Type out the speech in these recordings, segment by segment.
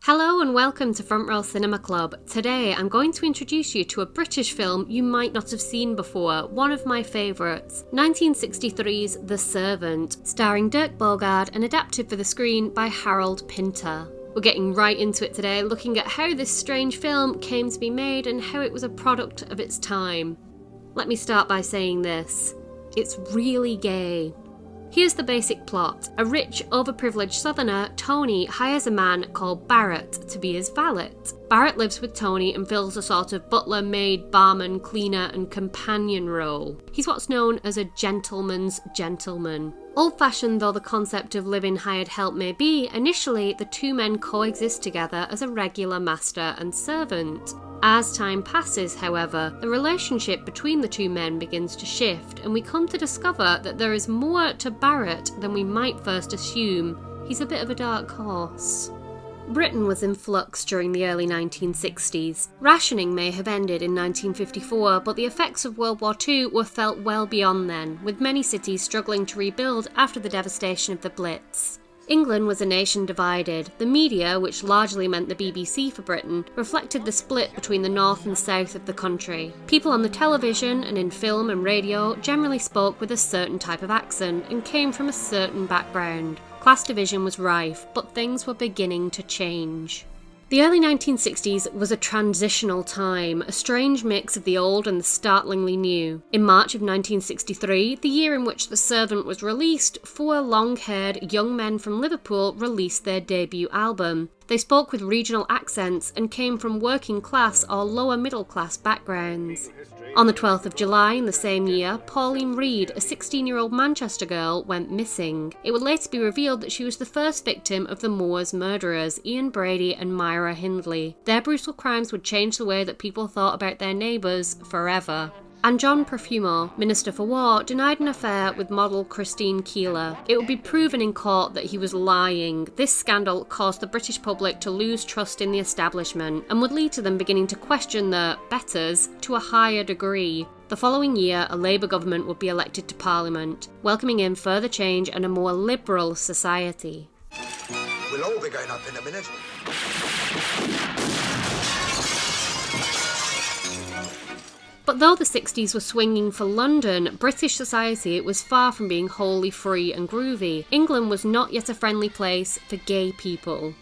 Hello and welcome to Front Row Cinema Club. Today I'm going to introduce you to a British film you might not have seen before, one of my favourites, 1963's The Servant, starring Dirk Bogarde and adapted for the screen by Harold Pinter. We're getting right into it today, looking at how this strange film came to be made and how it was a product of its time. Let me start by saying this: it's really gay. Here's the basic plot. A rich, overprivileged southerner, Tony, hires a man called Barrett to be his valet. Barrett lives with Tony and fills a sort of butler, maid, barman, cleaner and companion role. He's what's known as a gentleman's gentleman. Old-fashioned though the concept of live-in hired help may be, initially the two men coexist together as a regular master and servant. As time passes, however, the relationship between the two men begins to shift, and we come to discover that there is more to Barrett than we might first assume. He's a bit of a dark horse. Britain was in flux during the early 1960s. Rationing may have ended in 1954, but the effects of World War II were felt well beyond then, with many cities struggling to rebuild after the devastation of the Blitz. England was a nation divided. The media, which largely meant the BBC for Britain, reflected the split between the north and south of the country. People on the television and in film and radio generally spoke with a certain type of accent and came from a certain background. Class division was rife, but things were beginning to change. The early 1960s was a transitional time, a strange mix of the old and the startlingly new. In March of 1963, the year in which The Servant was released, four long-haired young men from Liverpool released their debut album. They spoke with regional accents and came from working class or lower middle class backgrounds. On the 12th of July in the same year, Pauline Reed, a 16-year-old Manchester girl, went missing. It would later be revealed that she was the first victim of the Moors murderers, Ian Brady and Myra Hindley. Their brutal crimes would change the way that people thought about their neighbours forever. And John Profumo, Minister for War, denied an affair with model Christine Keeler. It would be proven in court that he was lying. This scandal caused the British public to lose trust in the establishment and would lead to them beginning to question the betters to a higher degree. The following year, a Labour government would be elected to Parliament, welcoming in further change and a more liberal society. We'll all be going up in a minute. But though the 60s were swinging for London, British society was far from being wholly free and groovy. England was not yet a friendly place for gay people.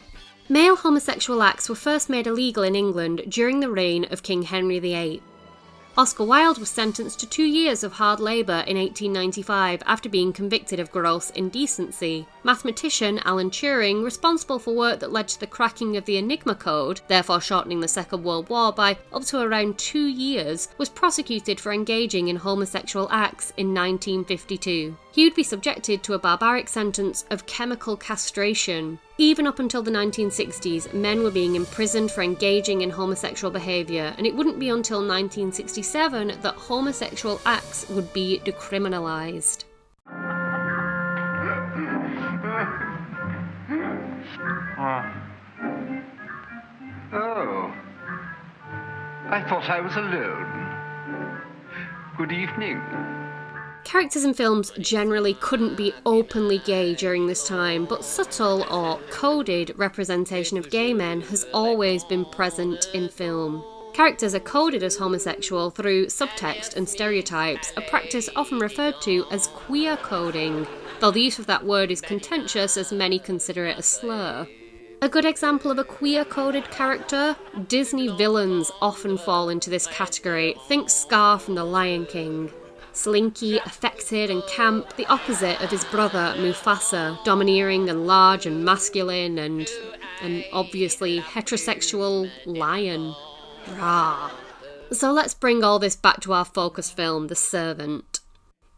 Male homosexual acts were first made illegal in England during the reign of King Henry VIII. Oscar Wilde was sentenced to 2 years of hard labour in 1895 after being convicted of gross indecency. Mathematician Alan Turing, responsible for work that led to the cracking of the Enigma code, therefore shortening the Second World War by up to around 2 years, was prosecuted for engaging in homosexual acts in 1952. He would be subjected to a barbaric sentence of chemical castration. Even up until the 1960s, men were being imprisoned for engaging in homosexual behaviour, and it wouldn't be until 1967 that homosexual acts would be decriminalised. Oh, I thought I was alone. Good evening. Characters in films generally couldn't be openly gay during this time, but subtle or coded representation of gay men has always been present in film. Characters are coded as homosexual through subtext and stereotypes, a practice often referred to as queer coding, though the use of that word is contentious as many consider it a slur. A good example of a queer-coded character? Disney villains often fall into this category. Think Scar from The Lion King. Slinky, affected and camp, the opposite of his brother Mufasa, domineering and large and masculine and obviously heterosexual lion. Rah. So let's bring all this back to our focus film, The Servant.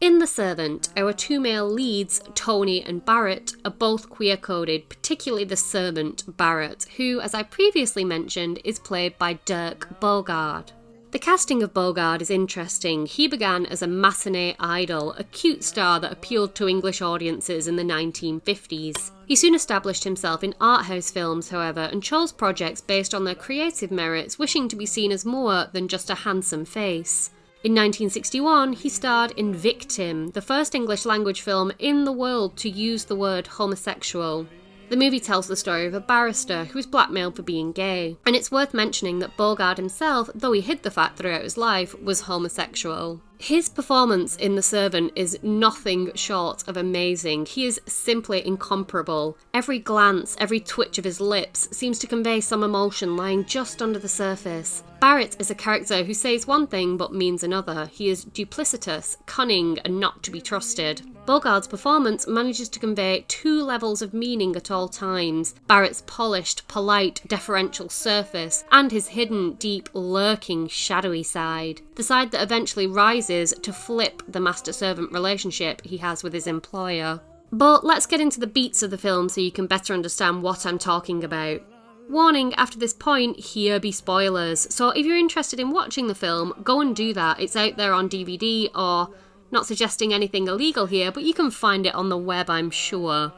In The Servant, our two male leads, Tony and Barrett, are both queer-coded, particularly the servant, Barrett, who, as I previously mentioned, is played by Dirk Bogarde. The casting of Bogarde is interesting. He began as a matinee idol, a cute star that appealed to English audiences in the 1950s. He soon established himself in art house films, however, and chose projects based on their creative merits, wishing to be seen as more than just a handsome face. In 1961, he starred in Victim, the first English-language film in the world to use the word homosexual. The movie tells the story of a barrister who was blackmailed for being gay, and it's worth mentioning that Bogarde himself, though he hid the fact throughout his life, was homosexual. His performance in The Servant is nothing short of amazing. He is simply incomparable. Every glance, every twitch of his lips seems to convey some emotion lying just under the surface. Barrett is a character who says one thing but means another. He is duplicitous, cunning, and not to be trusted. Bogarde's performance manages to convey two levels of meaning at all times: Barrett's polished, polite, deferential surface, and his hidden, deep, lurking, shadowy side. The side that eventually rises to flip the master-servant relationship he has with his employer. But let's get into the beats of the film so you can better understand what I'm talking about. Warning, after this point, here be spoilers, so if you're interested in watching the film, go and do that. It's out there on DVD, or, not suggesting anything illegal here, but you can find it on the web, I'm sure.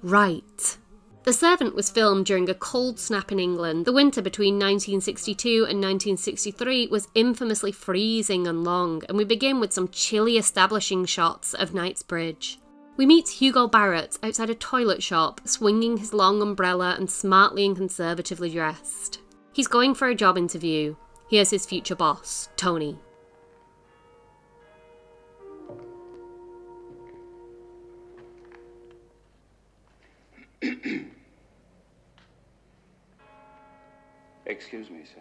Right. The Servant was filmed during a cold snap in England. The winter between 1962 and 1963 was infamously freezing and long, and we begin with some chilly establishing shots of Knightsbridge. We meet Hugo Barrett outside a toilet shop, swinging his long umbrella and smartly and conservatively dressed. He's going for a job interview. Here's his future boss, Tony. Excuse me, sir.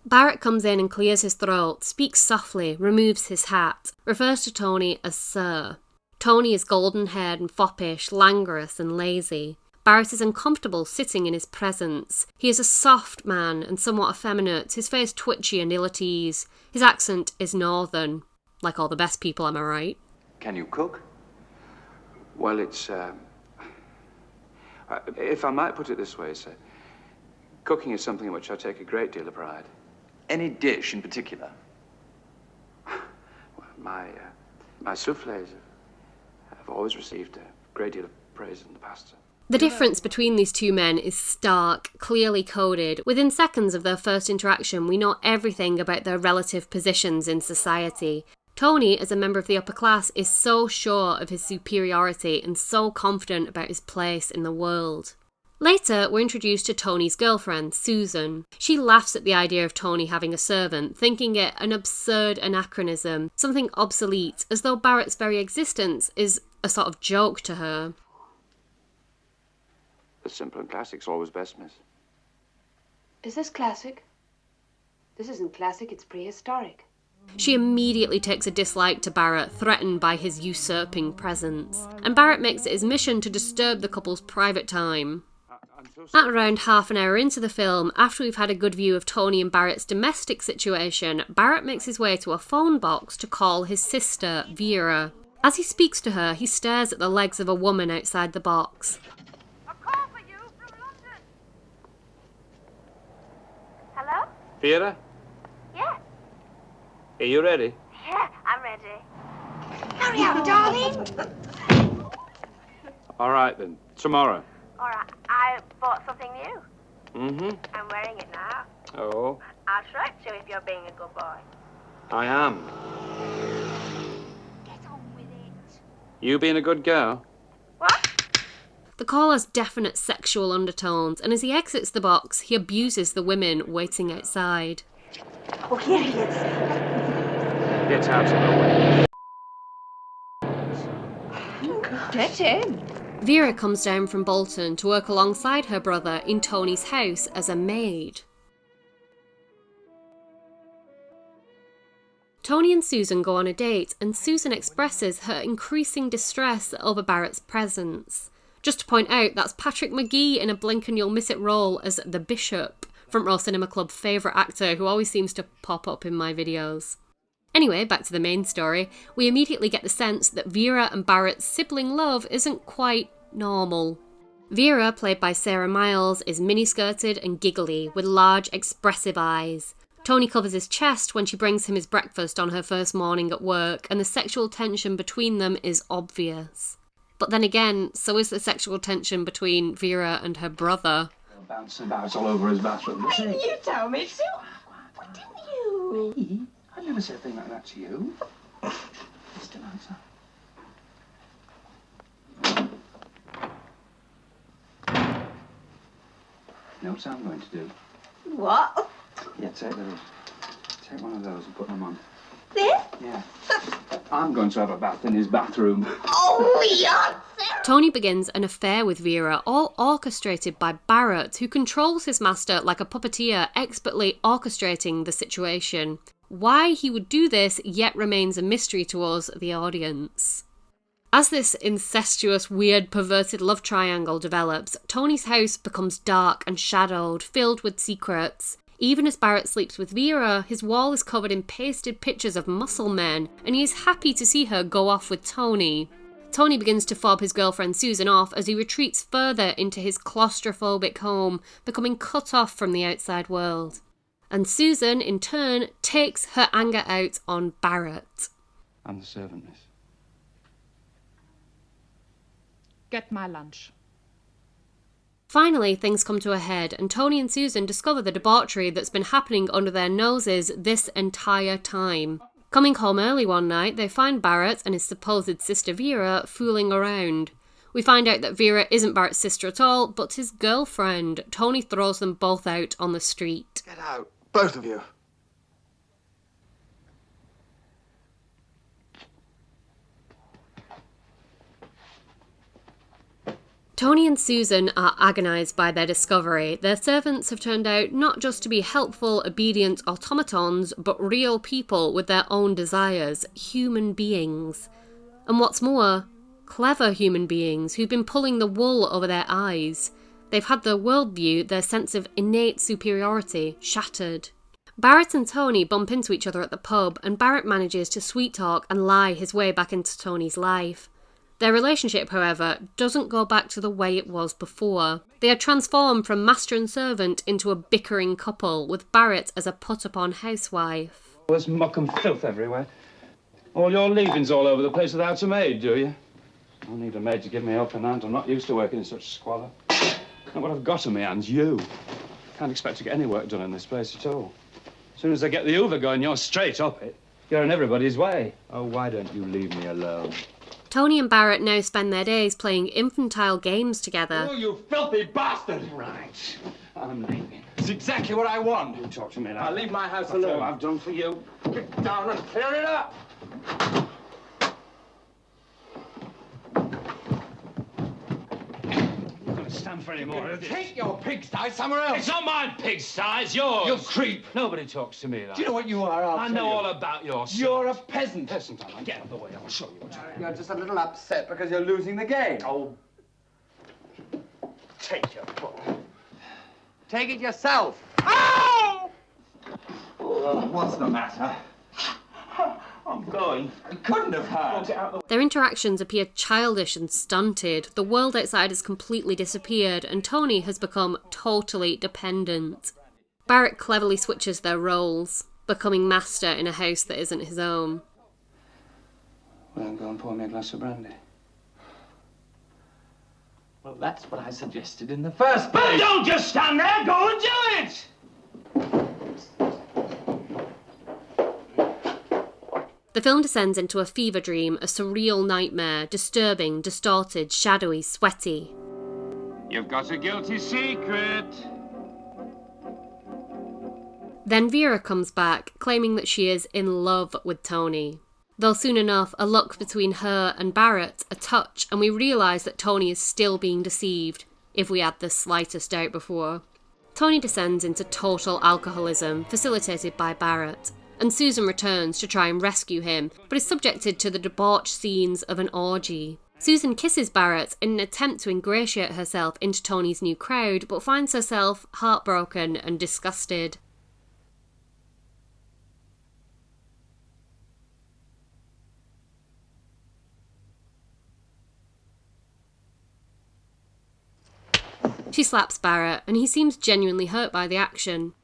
Barrett comes in and clears his throat, speaks softly, removes his hat, refers to Tony as Sir. Tony is golden-haired and foppish, languorous and lazy. Barrett is uncomfortable sitting in his presence. He is a soft man and somewhat effeminate, his face twitchy and ill at ease. His accent is northern. Like all the best people, am I right? Can you cook? Well, it's, if I might put it this way, sir, cooking is something in which I take a great deal of pride. Any dish in particular? Well, my soufflés have always received a great deal of praise in the past, sir. The difference between these two men is stark, clearly coded. Within seconds of their first interaction, we know everything about their relative positions in society. Tony, as a member of the upper class, is so sure of his superiority and so confident about his place in the world. Later, we're introduced to Tony's girlfriend, Susan. She laughs at the idea of Tony having a servant, thinking it an absurd anachronism, something obsolete, as though Barrett's very existence is a sort of joke to her. The simple and classic's always best, miss. Is this classic? This isn't classic, it's prehistoric. She immediately takes a dislike to Barrett, threatened by his usurping presence. And Barrett makes it his mission to disturb the couple's private time. At around half an hour into the film, after we've had a good view of Tony and Barrett's domestic situation, Barrett makes his way to a phone box to call his sister, Vera. As he speaks to her, he stares at the legs of a woman outside the box. A call for you from London. Hello? Vera, Yeah. are you ready? Yeah, I'm ready. Hurry up, darling. All right, then. Tomorrow. All right, I bought something new. Mm-hmm. I'm wearing it now. Oh, I'll show it to you if you're being a good boy. I am. Get on with it. You being a good girl? What? The call has definite sexual undertones, and as he exits the box, he abuses the women waiting outside. Oh, here he is. Get out of the way. Get in. Vera comes down from Bolton to work alongside her brother in Tony's house as a maid. Tony and Susan go on a date, and Susan expresses her increasing distress over Barrett's presence. Just to point out, that's Patrick McGee in a blink and you'll miss it role as the Bishop, Front Row Cinema Club favourite actor who always seems to pop up in my videos. Anyway, back to the main story. We immediately get the sense that Vera and Barrett's sibling love isn't quite normal. Vera, played by Sarah Miles, is mini-skirted and giggly, with large, expressive eyes. Tony covers his chest when she brings him his breakfast on her first morning at work, and the sexual tension between them is obvious. But then again, so is the sexual tension between Vera and her brother. Bouncing about all over his bathroom. Why didn't you tell me to? Why didn't you? Me? I never said a thing like that to you. Still answer. You know what I'm going to do? What? Yeah, take those. Take one of those and put them on. This? Yeah. I'm going to have a bath in his bathroom. Oh, yeah. Tony begins an affair with Vera, all orchestrated by Barrett, who controls his master like a puppeteer, expertly orchestrating the situation. Why he would do this yet remains a mystery to us, the audience. As this incestuous, weird, perverted love triangle develops, Tony's house becomes dark and shadowed, filled with secrets. Even as Barrett sleeps with Vera, his wall is covered in pasted pictures of muscle men, and he is happy to see her go off with Tony. Tony begins to fob his girlfriend Susan off as he retreats further into his claustrophobic home, becoming cut off from the outside world. And Susan, in turn, takes her anger out on Barrett. I'm the servant, miss. Get my lunch. Finally, things come to a head, and Tony and Susan discover the debauchery that's been happening under their noses this entire time. Coming home early one night, they find Barrett and his supposed sister Vera fooling around. We find out that Vera isn't Barrett's sister at all, but his girlfriend. Tony throws them both out on the street. Get out, both of you. Tony and Susan are agonised by their discovery. Their servants have turned out not just to be helpful, obedient automatons, but real people with their own desires, human beings. And what's more, clever human beings who've been pulling the wool over their eyes. They've had their worldview, their sense of innate superiority, shattered. Barrett and Tony bump into each other at the pub, and Barrett manages to sweet-talk and lie his way back into Tony's life. Their relationship, however, doesn't go back to the way it was before. They are transformed from master and servant into a bickering couple, with Barrett as a put-upon housewife. There's muck and filth everywhere. All your leavings all over the place without a maid, do you? I need a maid to give me a helping hand. I'm not used to working in such squalor. And what I've got on my hands, you. Can't expect to get any work done in this place at all. As soon as I get the Hoover going, you're straight up it. You're in everybody's way. Oh, why don't you leave me alone? Tony and Barrett now spend their days playing infantile games together. Oh, you filthy bastard! Right. I'm leaving. It's exactly what I want. You talk to me now. I'll leave my house alone. That's all I've done for you. Get down and clear it up. You're not going to stand for any more of this. Take your pigsty somewhere else. It's not my pigsty, it's yours. You creep. Nobody talks to me like that. Do you know what you are? I know all about your son. You're a peasant. Peasant, am I? Get out of the way. I'll show you what you are. You're just a little upset because you're losing the game. Oh. Take your foot. Take it yourself. Ow! Oh, what's the matter? I'm going. I couldn't have heard. Their interactions appear childish and stunted. The world outside has completely disappeared, and Tony has become totally dependent. Barrett cleverly switches their roles, becoming master in a house that isn't his own. Well, go and pour me a glass of brandy. Well, that's what I suggested in the first place. But don't just stand there, go and do it! The film descends into a fever dream, a surreal nightmare, disturbing, distorted, shadowy, sweaty. You've got a guilty secret. Then Vera comes back, claiming that she is in love with Tony. Though soon enough, a look between her and Barrett, a touch, and we realise that Tony is still being deceived, if we had the slightest doubt before. Tony descends into total alcoholism, facilitated by Barrett, and Susan returns to try and rescue him, but is subjected to the debauched scenes of an orgy. Susan kisses Barrett in an attempt to ingratiate herself into Tony's new crowd, but finds herself heartbroken and disgusted. She slaps Barrett, and he seems genuinely hurt by the action.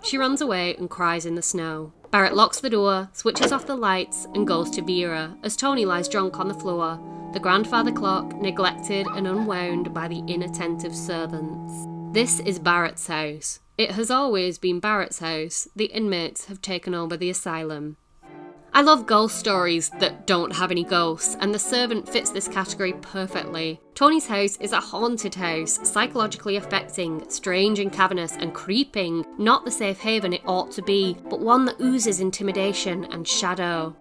She runs away and cries in the snow. Barrett locks the door, switches off the lights, and goes to Vera, as Tony lies drunk on the floor, the grandfather clock neglected and unwound by the inattentive servants. This is Barrett's house. It has always been Barrett's house. The inmates have taken over the asylum. I love ghost stories that don't have any ghosts, and The Servant fits this category perfectly. Tony's house is a haunted house, psychologically affecting, strange and cavernous and creeping, not the safe haven it ought to be, but one that oozes intimidation and shadow.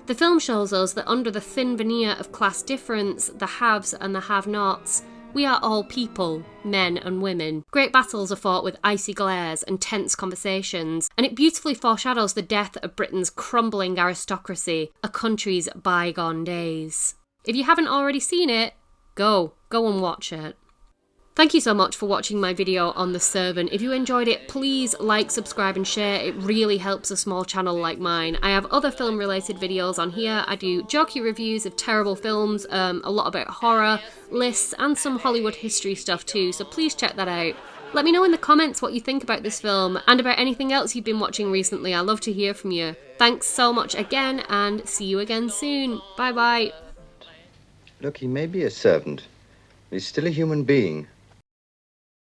The film shows us that under the thin veneer of class difference, the haves and the have-nots, we are all people, men and women. Great battles are fought with icy glares and tense conversations, and it beautifully foreshadows the death of Britain's crumbling aristocracy, a country's bygone days. If you haven't already seen it, go and watch it. Thank you so much for watching my video on The Servant. If you enjoyed it, please like, subscribe and share. It really helps a small channel like mine. I have other film related videos on here. I do jokey reviews of terrible films, a lot about horror, lists and some Hollywood history stuff too, so please check that out. Let me know in the comments what you think about this film and about anything else you've been watching recently. I love to hear from you. Thanks so much again and see you again soon. Bye bye. Look, he may be a servant, but he's still a human being.